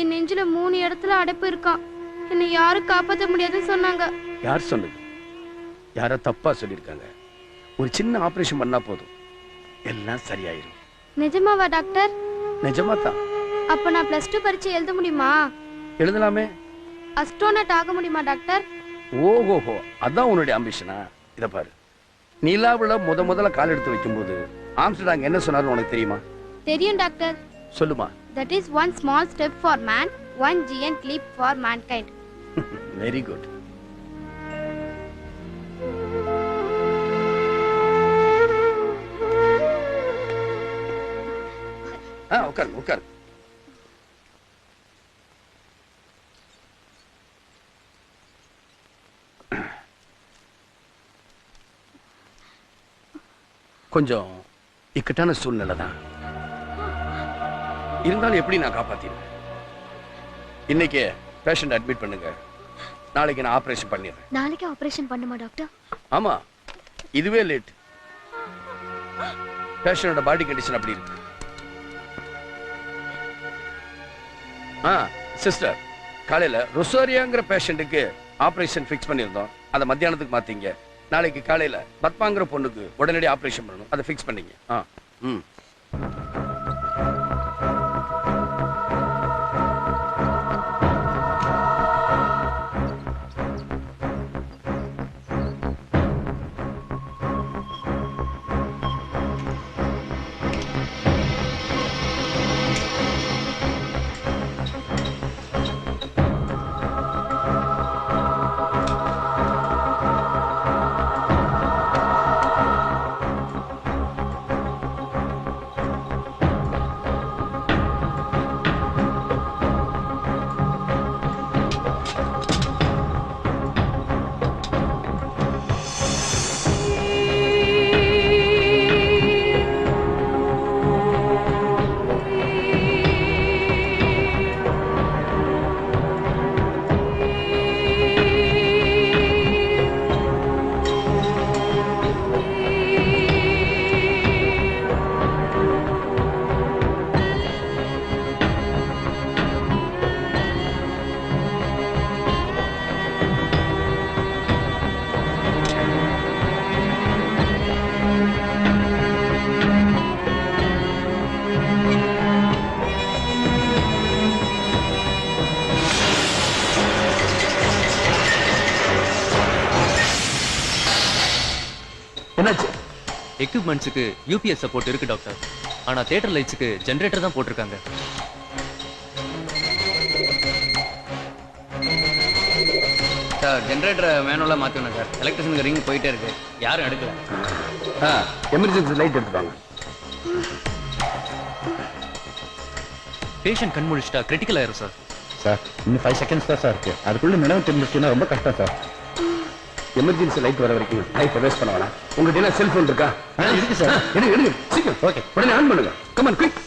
என் நெஞ்சில 3 இடத்துல அடைப்பு இருக்கான். என்னை யாரும் காப்பாற்ற முடியாதுன்னு சொன்னாங்க. யார் சொன்னது? யாரோ தப்பா சொல்லியிருக்காங்க. ஒரு சின்ன ஆபரேஷன் பண்ணா போதும், எல்லாம் சரியாயிரும். நிஜமாவா டாக்டர்? நிஜமா தான். அப்ப நான் +2 பரீட்சை எழுத முடியுமா? எழுதலாமே. அஸ்ட்ரோனட் ஆக முடியுமா டாக்டர்? ஓஹோஹோ, அதான் உன்னுடைய ஆம்பிஷனா? இத பாரு, நிலாவுல முதல்ல கால் எடுத்து வைக்கும்போது ஆம்ஸ்டர்டாம் என்ன சொன்னாரு உனக்கு தெரியுமா? தெரியும் டாக்டர். சொல்லுமா. That is one small step for man, one giant leap for mankind. Very good. உட்கார். கொஞ்சம் இக்கட்டான சூழ்நிலை தான் இருந்தாலும் எப்படி நான் காப்பாத்திடுவேன். இன்னைக்கு பேஷண்ட் அட்மிட் பண்ணுங்க, நாளைக்கு நான் ஆபரேஷன் பண்ணிடுறேன். நாளைக்கு ஆபரேஷன் பண்ணுமா டாக்டர்? ஆமா, இதுவே லேட். பேஷண்டோட பாடி கண்டிஷன் அப்படி இருக்கு. சிஸ்டர், காலையில ரொசோரியாங்கிற பேஷண்ட்டுக்கு ஆபரேஷன் ஃபிக்ஸ் பண்ணியிருந்தோம், அதை மத்தியானத்துக்கு மாத்தீங்க. நாளைக்கு காலையில பத்மாங்கிற பொண்ணுக்கு உடனடி ஆபரேஷன் பண்ணணும், அதை ஃபிக்ஸ் பண்ணீங்க. எக்யூப்மெண்ட்ஸுக்கு யூபிஎஸ் சப்போர்ட் இருக்கு டாக்டர், ஆனா தியேட்டர் லைட்ஸுக்கு ஜெனரேட்டர் தான் போட்டிருக்காங்க. சார், ஜெனரேட்டரை மேனுவலாக மாற்றணும் சார். எலக்ட்ரிஷனுக்கு ரிங் போயிட்டே இருக்கு, யாரும் எடுக்கல. Emergency light எடுத்துவாங்க. பேஷண்ட் கண் முழிச்சிட்டா கிரிட்டிக்கல் ஆயிரும் சார். சார், இன்னும் 5 செகண்ட்ஸ் தான் சார் இருக்கு, அதுக்குள்ள நினைவு திரும்பிச்சுன்னா ரொம்ப கஷ்டம் சார். எமர்ஜென்சி லைட் வர வரைக்கும் லைட் வேஸ்ட் பண்ண வேணாம். உங்ககிட்ட என்ன செல்போன் இருக்கா? இருக்கு சார். எடுங்க சீக்கிரம். ஓகே, உடனே ஆன் பண்ணுங்க. Come on quick.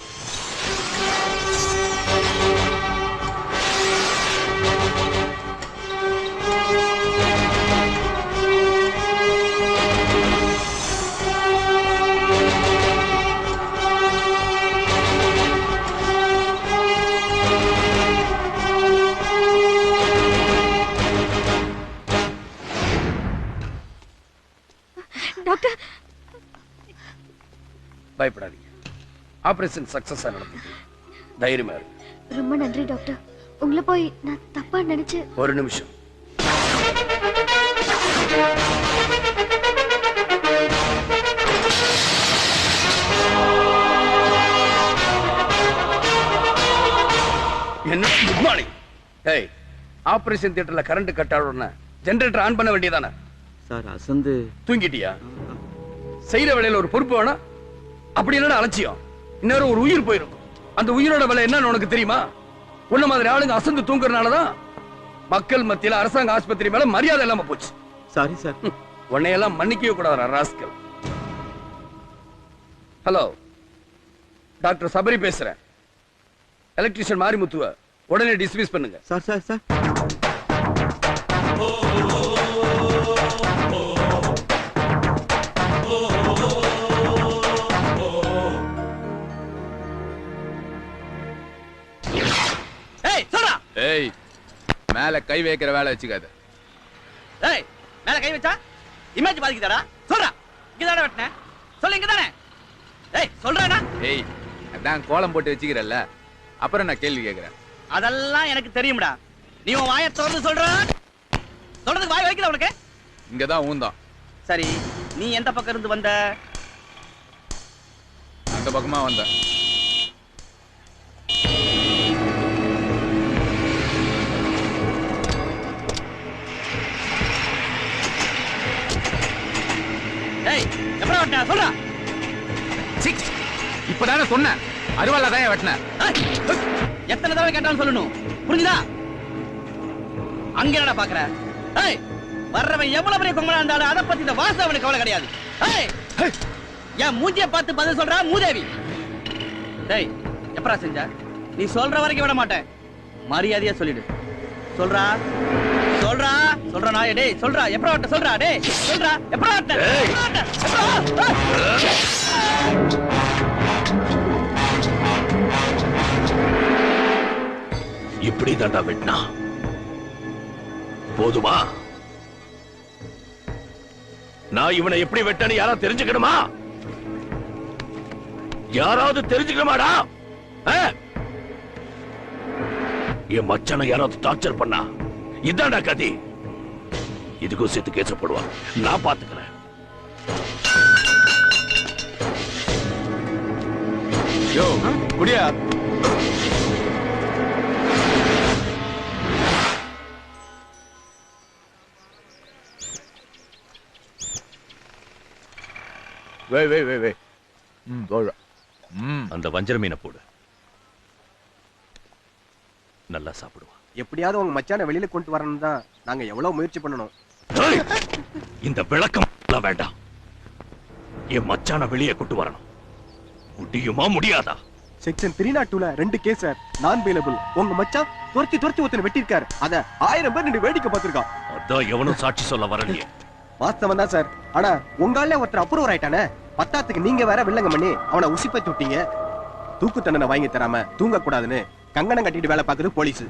டாக்டர், பயப்படாதீங்க, ஆபரேஷன் சக்சஸா நடந்தது. தைரியமா இருக்கு. ரொம்ப நன்றி டாக்டர். உங்களை போய் நான் தப்பா நினைச்சு. ஒரு நிமிஷம். என்ன குட் மார்னிங். ஏய், ஆபரேஷன் தியேட்டர்ல கரண்ட் கட் ஆனவுடனே ஜெனரேட்டர் ஆன் பண்ண வேண்டியதானே? சார், அசந்து தூங்கிட்டியா? செய்யற வேலையில ஒரு பொறுப்பு வேணா? அப்படி இல்லைன்னா அலட்சியம். இன்னொரு ஒரு உயிர் போயிடும். அந்த உயிரோட விலை என்னன்னு உனக்கு தெரியுமா? உன்ன மாதிரி ஆளுங்க அசந்து தூங்குறதுனாலதான் மக்கள் மத்தியில அரசாங்க ஆஸ்பத்திரி மேல மரியாதை இல்லாம போச்சு. Sorry sir. உன்னையெல்லாம் மன்னிக்கவே கூடாது ராஸ்கல். ஹலோ, டாக்டர் சபரி பேசுறேன். எலக்ட்ரிஷியன் மாரிமுத்துவ உடனே டிஸ்மிஸ் பண்ணுங்க. Sir sir sir. ஏய் சொல்றா. ஏய் மேல கை வைக்கிற வேலை வச்சுக்காத. ஏய் மேல கை வச்சா இமேஜ் பாதிக்குதாடா? சொல்றா. இங்க தானே வெட்டனே. சொல்லு இங்க தானே. ஏய் சொல்றேனா? ஏய் அதான் கோலம் போட்டு வச்சுக்கிறல்ல, அப்புறம் நான் கேள்வி கேட்கிறேன். அதெல்லாம் எனக்கு தெரியும்டா. நீ உன் வாயை திறந்து சொல்ற. சொல்றதுக்கு வாய் வைக்கல உனக்கு? இங்கதான் ஊந்தான். சரி நீ எந்த பக்கம் இருந்து வந்த? அந்த பக்கமா வந்த. ஏய் எப்படா வெட்டன சொல்றா. இப்பதானே சொன்னேன், அருவால தான் வெட்டினேன். எத்தனை தடவை கேட்டாலும் சொல்லணும், புரிஞ்சுதா? அங்க என்னடா பாக்குற? ஏய் வர்றவன் எவ்வளவு பெரிய கொம்பனா இருந்தாலும் அதை பத்தி இந்த வாசம் அவனுக்கு கவலை கிடையாது. ஏய் என் மூஞ்சிய பார்த்து பதில் சொல்றா மூதேவி. டேய் எப்படா செஞ்ச? நீ சொல்ற வரைக்கும் விட மாட்டேன். மரியாதையா சொல்லிடு. சொல்றா சொல்றா சொல்றா. நாயே டேய் சொல்றா. எப்படா வட்ட சொல்றா. டேய் சொல்றா. எப்படா வட்ட? இப்படி தாண்டா வெட்டினா போதுமா? நான் இவனை எப்படி வெட்டனு யாராவது தெரிஞ்சுக்கணுமா? யாராவது தெரிஞ்சுக்கணுமாடா? என் மச்சான யாராவது டார்ச்சர் பண்ணா இதான்டா கதி. இதுக்கும் சேர்த்து கேஸ் போடுவான். நான் பாத்துக்கிறேன். யோ குடியா. வே வே வே வே. போடுற. அந்த வஞ்சர மீனை போடு. நல்லா சாப்பிடுவான். எப்படியாவது உங்க மச்சான வெளியில கொண்டு வரணும் தான் நாங்க எவ்வளவு முயற்சி பண்ணணும். இந்த விளக்கம் வேண்டாம். என் மச்சான வெளியே கொண்டு வரணும். முடியுமா முடியாதா? செக்ஷன் 302ல 2 கேஸ் சார் நான் பெயிலபிள். உங்க மச்சான் துரத்தி ஒருத்தனை வெட்டிருக்காரு. அத 1000 பேர் நின்று வேடிக்கை பார்த்திருக்கான். அதான் எவனும் சாட்சி சொல்ல வரலையே. வாஸ்தவம் தான் சார். ஆனா உங்கால ஒருத்தர் அப்ரூவர் ஆயிட்டானே. பத்தாத்துக்கு நீங்க வேற வில்லங்க பண்ணி அவனை உசிப்பை தொட்டீங்க. தூக்கு தண்டனை வாங்கி தராம தூங்க கூடாதுன்னு கங்கணம் கட்டிட்டு வேலை பாக்குறது போலீஸ்.